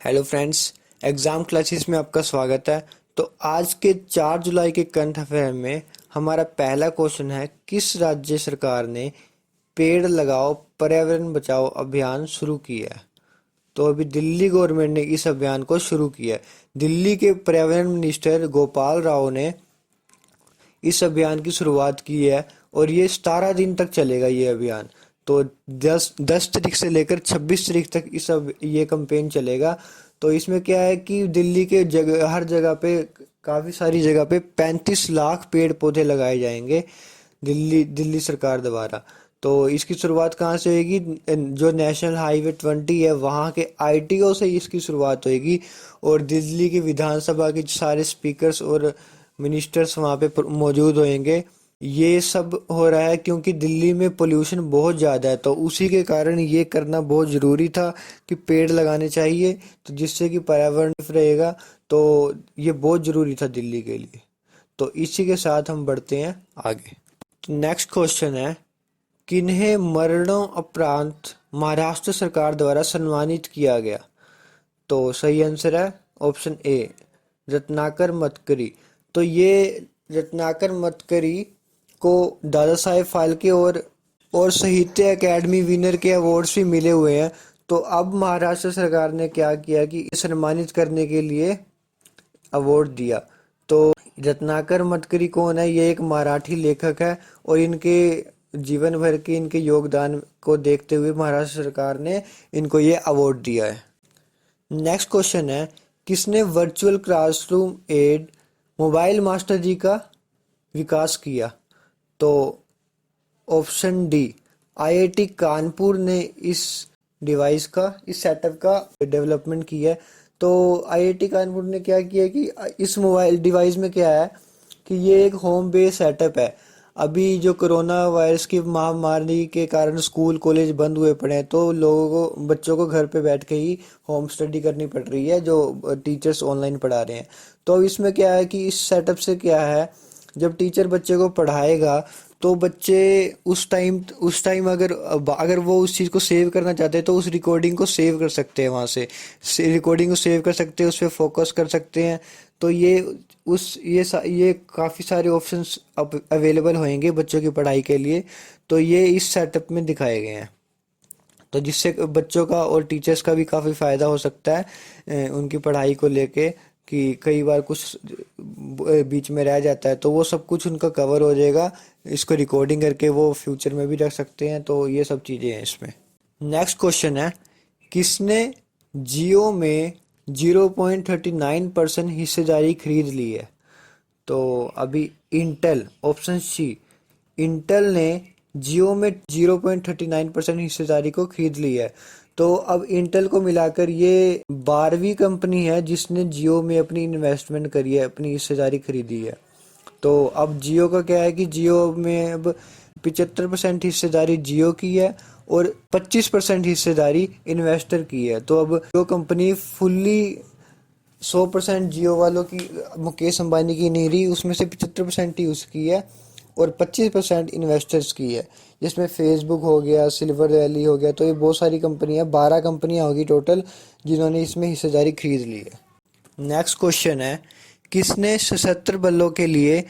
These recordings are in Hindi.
हेलो फ्रेंड्स, एग्ज़ाम क्लासेस में आपका स्वागत है। तो आज के 4 जुलाई के करंट अफेयर में हमारा पहला क्वेश्चन है, किस राज्य सरकार ने पेड़ लगाओ पर्यावरण बचाओ अभियान शुरू किया है? तो अभी दिल्ली गवर्नमेंट ने इस अभियान को शुरू किया है। दिल्ली के पर्यावरण मिनिस्टर गोपाल राव ने इस अभियान की शुरुआत की है और ये 17 दिन तक चलेगा ये अभियान। तो 10 तारीख से लेकर 26 तारीख तक ये कैंपेन चलेगा। तो इसमें क्या है कि दिल्ली के जगह हर जगह पे काफ़ी सारी जगह पे 35 लाख पेड़ पौधे लगाए जाएंगे दिल्ली दिल्ली सरकार द्वारा। तो इसकी शुरुआत कहाँ से होगी? जो नेशनल हाईवे 20 है वहाँ के आईटीओ से इसकी शुरुआत होगी और दिल्ली की विधानसभा के सारे स्पीकर्स और मिनिस्टर्स वहाँ पे मौजूद होंगे। ये सब हो रहा है क्योंकि दिल्ली में पोल्यूशन बहुत ज़्यादा है, तो उसी के कारण ये करना बहुत ज़रूरी था कि पेड़ लगाने चाहिए, तो जिससे कि पर्यावरण साफ रहेगा। तो ये बहुत ज़रूरी था दिल्ली के लिए। तो इसी के साथ हम बढ़ते हैं आगे। नेक्स्ट क्वेश्चन है, किन्हें मरणोपरांत महाराष्ट्र सरकार द्वारा सम्मानित किया गया? तो सही आंसर है ऑप्शन ए, रत्नाकर मतकरी। तो ये रत्नाकर मतकरी को दादा साहेब फाल्के और साहित्य अकेडमी विनर के अवार्ड्स भी मिले हुए हैं। तो अब महाराष्ट्र सरकार ने क्या किया कि इसे सम्मानित करने के लिए अवार्ड दिया। तो रत्नाकर मतकरी कौन है? ये एक मराठी लेखक है और इनके जीवन भर के इनके योगदान को देखते हुए महाराष्ट्र सरकार ने इनको ये अवार्ड दिया है। नेक्स्ट क्वेश्चन है, किसने वर्चुअल क्लासरूम एड मोबाइल मास्टर जी का विकास किया? तो ऑप्शन डी, आईआईटी कानपुर ने इस सेटअप का डेवलपमेंट किया है। तो आईआईटी कानपुर ने क्या किया कि इस मोबाइल डिवाइस में क्या है कि ये एक होम बेस्ड सेटअप है। अभी जो कोरोना वायरस की महामारी के कारण स्कूल कॉलेज बंद हुए पड़े हैं, तो लोगों को बच्चों को घर पे बैठ के ही होम स्टडी करनी पड़ रही है, जो टीचर्स ऑनलाइन पढ़ा रहे हैं। तो अब इसमें क्या है कि इस सेटअप से क्या है, जब टीचर बच्चे को पढ़ाएगा तो बच्चे उस टाइम अगर वो उस चीज़ को सेव करना चाहते हैं तो उस रिकॉर्डिंग को सेव कर सकते हैं, वहाँ से रिकॉर्डिंग को सेव कर सकते हैं, उस पर फोकस कर सकते हैं। तो ये काफ़ी सारे ऑप्शंस अब अवेलेबल होंगे बच्चों की पढ़ाई के लिए। तो ये इस सेटअप में दिखाए गए हैं, तो जिससे बच्चों का और टीचर्स का भी काफ़ी फ़ायदा हो सकता है उनकी पढ़ाई को लेके। कि कई बार कुछ बीच में रह जाता है तो वो सब कुछ उनका कवर हो जाएगा, इसको रिकॉर्डिंग करके वो फ्यूचर में भी रख सकते हैं। तो ये सब चीज़ें हैं इसमें। नेक्स्ट क्वेश्चन है, किसने जियो में 0.39% हिस्सेदारी खरीद ली है? तो अभी इंटेल, ऑप्शन सी, इंटेल ने जियो में 0.39% हिस्सेदारी को खरीद ली है। तो अब इंटेल को मिलाकर ये 12वीं कंपनी है जिसने जियो में अपनी इन्वेस्टमेंट करी है, अपनी हिस्सेदारी खरीदी है। तो अब जियो का क्या है कि जियो में अब 75% हिस्सेदारी जियो की है और 25% हिस्सेदारी इन्वेस्टर की है। तो अब जो कंपनी फुल्ली 100% जियो वालों की, मुकेश अंबानी की नहीं रही, उसमें से 75% ही उसकी है और 25% इन्वेस्टर्स की है, जिसमें फेसबुक हो गया, सिल्वर वैली हो गया। तो ये बहुत सारी कंपनियां, 12 कंपनियां होगी टोटल जिन्होंने इसमें हिस्सेदारी खरीद ली है। नेक्स्ट क्वेश्चन है, किसने सशस्त्र बलों के लिए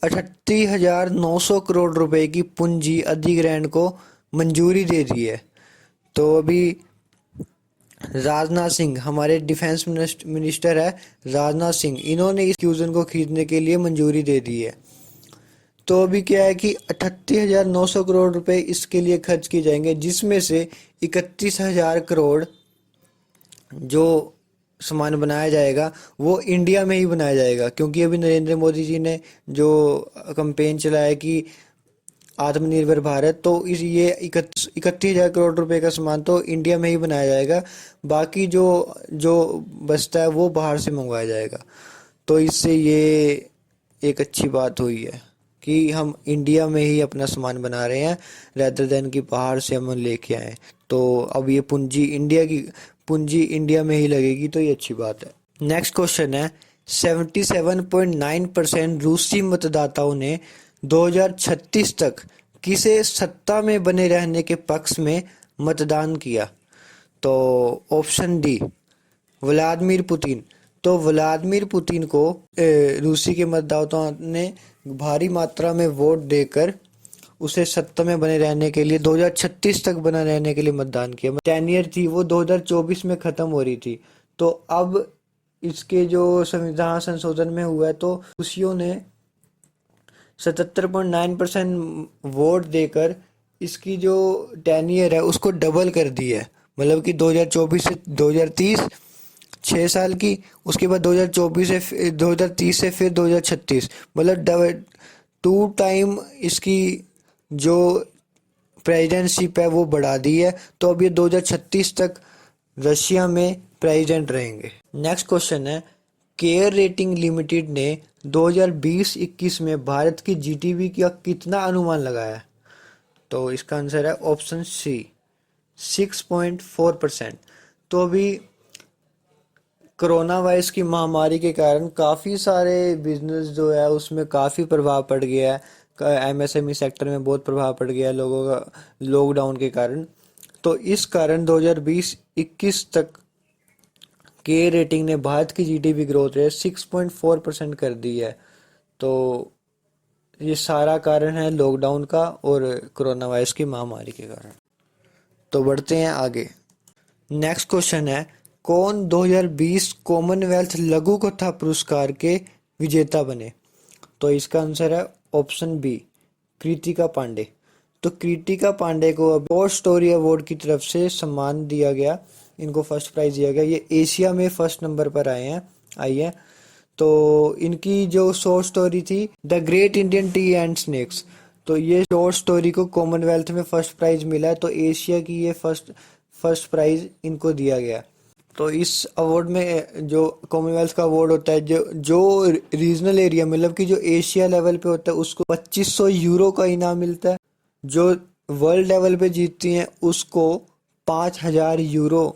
38,900 करोड़ रुपए की पूंजी अधिग्रहण को मंजूरी दे दी है? तो अभी राजनाथ सिंह, हमारे डिफेंस मिनिस्टर है राजनाथ सिंह, इन्होंने इस क्यूजन को खरीदने के लिए मंजूरी दे दी है। तो अभी क्या है कि 38,900 करोड़ रुपए इसके लिए खर्च किए जाएंगे, जिसमें से 31,000 करोड़ जो सामान बनाया जाएगा वो इंडिया में ही बनाया जाएगा, क्योंकि अभी नरेंद्र मोदी जी ने जो कैंपेन चलाया है कि आत्मनिर्भर भारत, तो इस ये 31,000 करोड़ रुपए का सामान तो इंडिया में ही बनाया जाएगा। बाकी जो जो बचता है वो बाहर से मंगवाया जाएगा। तो इससे ये एक अच्छी बात हुई है कि हम इंडिया में ही अपना सामान बना रहे हैं रेदर देन कि बाहर से हम लेके आए। तो अब ये पूंजी इंडिया में ही लगेगी, तो ये अच्छी बात है। नेक्स्ट क्वेश्चन है, 77.9% रूसी मतदाताओं ने 2036 तक किसे सत्ता में बने रहने के पक्ष में मतदान किया? तो ऑप्शन डी, व्लादिमीर पुतिन। तो व्लादिमीर पुतिन को रूसी के मतदाताओं ने भारी मात्रा में वोट देकर उसे सत्ता में बने रहने के लिए 2036 तक बना रहने के लिए मतदान किया। 10 ईयर थी वो 2024 में खत्म हो रही थी। तो अब इसके जो संविधान संशोधन में हुआ है तो रूसियों ने 77.9% वोट देकर इसकी जो 10 ईयर है उसको डबल कर दी है। मतलब कि 2024 से 2030 6 साल की, उसके बाद 2024 से 2030 से फिर 2036, मतलब 2 टाइम इसकी जो प्रेसिडेंटशिप है वो बढ़ा दी है। तो अब ये 2036 तक रशिया में प्रेसिडेंट रहेंगे। नेक्स्ट क्वेश्चन है, केयर रेटिंग लिमिटेड ने 2020-21 में भारत की जीडीपी का कितना अनुमान लगाया है? तो इसका आंसर है ऑप्शन सी, 6.4%। तो अभी कोरोना वायरस की महामारी के कारण काफ़ी सारे बिजनेस जो है उसमें काफ़ी प्रभाव पड़ गया है। एमएसएमई सेक्टर में बहुत प्रभाव पड़ गया है लोगों का लॉकडाउन के कारण। तो इस कारण 2020-21 तक के रेटिंग ने भारत की जीडीपी ग्रोथ रेट 6.4% कर दी है। तो ये सारा कारण है लॉकडाउन का और कोरोना वायरस की महामारी के कारण। तो बढ़ते हैं आगे। नेक्स्ट क्वेश्चन है, कौन 2020 कॉमनवेल्थ लघु कथा पुरस्कार के विजेता बने? तो इसका आंसर है ऑप्शन बी, कृतिका पांडे। तो कृतिका पांडे को शॉर्ट स्टोरी अवार्ड की तरफ से सम्मान दिया गया, इनको फर्स्ट प्राइज दिया गया। ये एशिया में फर्स्ट नंबर पर आई है। तो इनकी जो शॉर्ट स्टोरी थी the great Indian T and snacks, तो ये शॉर्ट स्टोरी को कॉमनवेल्थ में फर्स्ट प्राइज मिला है। तो एशिया की ये फर्स्ट प्राइज इनको दिया गया। तो इस अवार्ड में जो कॉमनवेल्थ का अवार्ड होता है, जो रीजनल एरिया मतलब कि जो एशिया लेवल पे होता है उसको 2500 यूरो का इनाम मिलता है। जो वर्ल्ड लेवल पे जीतती हैं उसको 5000 यूरो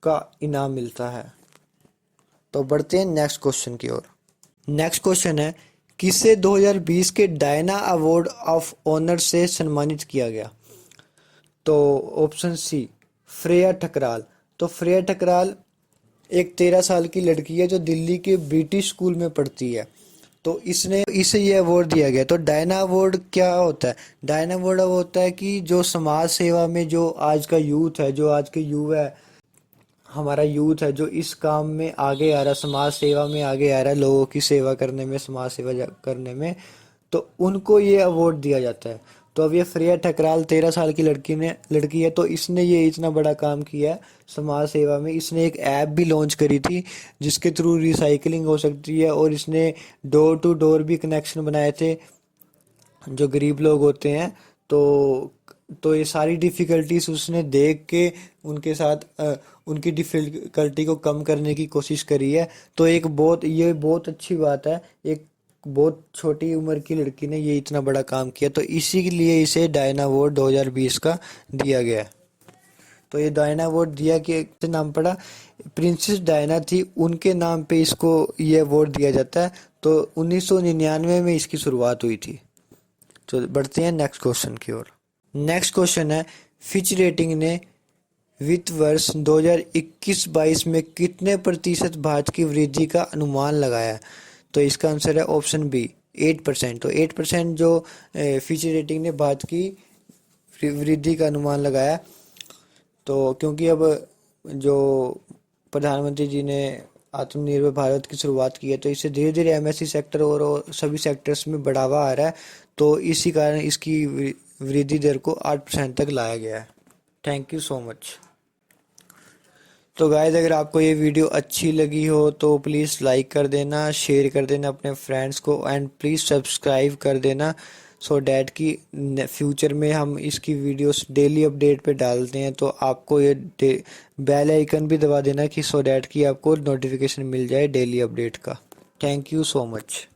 का इनाम मिलता है। तो बढ़ते हैं नेक्स्ट क्वेश्चन की ओर। नेक्स्ट क्वेश्चन है, किसे 2020 के डायना अवार्ड ऑफ ऑनर से सम्मानित किया गया? तो ऑप्शन सी, श्रेया ठकराल। तो श्रेया ठकराल एक 13 साल की लड़की है जो दिल्ली के ब्रिटिश स्कूल में पढ़ती है। तो इसे ये अवार्ड दिया गया। तो डायना अवार्ड क्या होता है? डायना अवार्ड होता है कि जो समाज सेवा में जो आज का यूथ है, जो आज के युवा है, हमारा यूथ है जो इस काम में आगे आ रहा है, समाज सेवा में आगे आ रहा है, लोगों की सेवा करने में, समाज सेवा करने में, तो उनको ये अवार्ड दिया जाता है। तो अब ये श्रेया ठकराल 13 साल की लड़की है। तो इसने ये इतना बड़ा काम किया है समाज सेवा में। इसने एक ऐप भी लॉन्च करी थी जिसके थ्रू रिसाइकलिंग हो सकती है, और इसने डोर टू डोर भी कनेक्शन बनाए थे जो गरीब लोग होते हैं। तो ये सारी डिफ़िकल्टीज उसने देख के उनके साथ उनकी डिफ़िकल्टी को कम करने की कोशिश करी है। तो ये बहुत अच्छी बात है, एक बहुत छोटी उम्र की लड़की ने ये इतना बड़ा काम किया। तो इसी के लिए इसे डायना अवार्ड 2020 का दिया गया है। तो ये डायना अवार्ड दिया कि नाम पड़ा, प्रिंसेस डायना थी, उनके नाम पे इसको ये अवार्ड दिया जाता है। तो 1999 में इसकी शुरुआत हुई थी। तो बढ़ते हैं नेक्स्ट क्वेश्चन की ओर। नेक्स्ट क्वेश्चन है, फिच रेटिंग ने वित्त वर्ष 2021-22 में कितने प्रतिशत भारत की वृद्धि का अनुमान लगाया? तो इसका आंसर है ऑप्शन बी, 8%। तो 8% जो फिच रेटिंग ने भारत की वृद्धि का अनुमान लगाया। तो क्योंकि अब जो प्रधानमंत्री जी ने आत्मनिर्भर भारत की शुरुआत की है, तो इससे धीरे धीरे एमएसई सेक्टर और सभी सेक्टर्स में बढ़ावा आ रहा है। तो इसी कारण इसकी वृद्धि दर को 8% तक लाया गया है। Thank you so much. तो गाइस, अगर आपको ये वीडियो अच्छी लगी हो तो प्लीज़ लाइक कर देना, शेयर कर देना अपने फ्रेंड्स को, एंड प्लीज़ सब्सक्राइब कर देना सो डैट कि फ्यूचर में हम इसकी वीडियोस डेली अपडेट पे डालते हैं। तो आपको ये बेल आइकन भी दबा देना कि सो डैट कि आपको नोटिफिकेशन मिल जाए डेली अपडेट का। Thank you so much.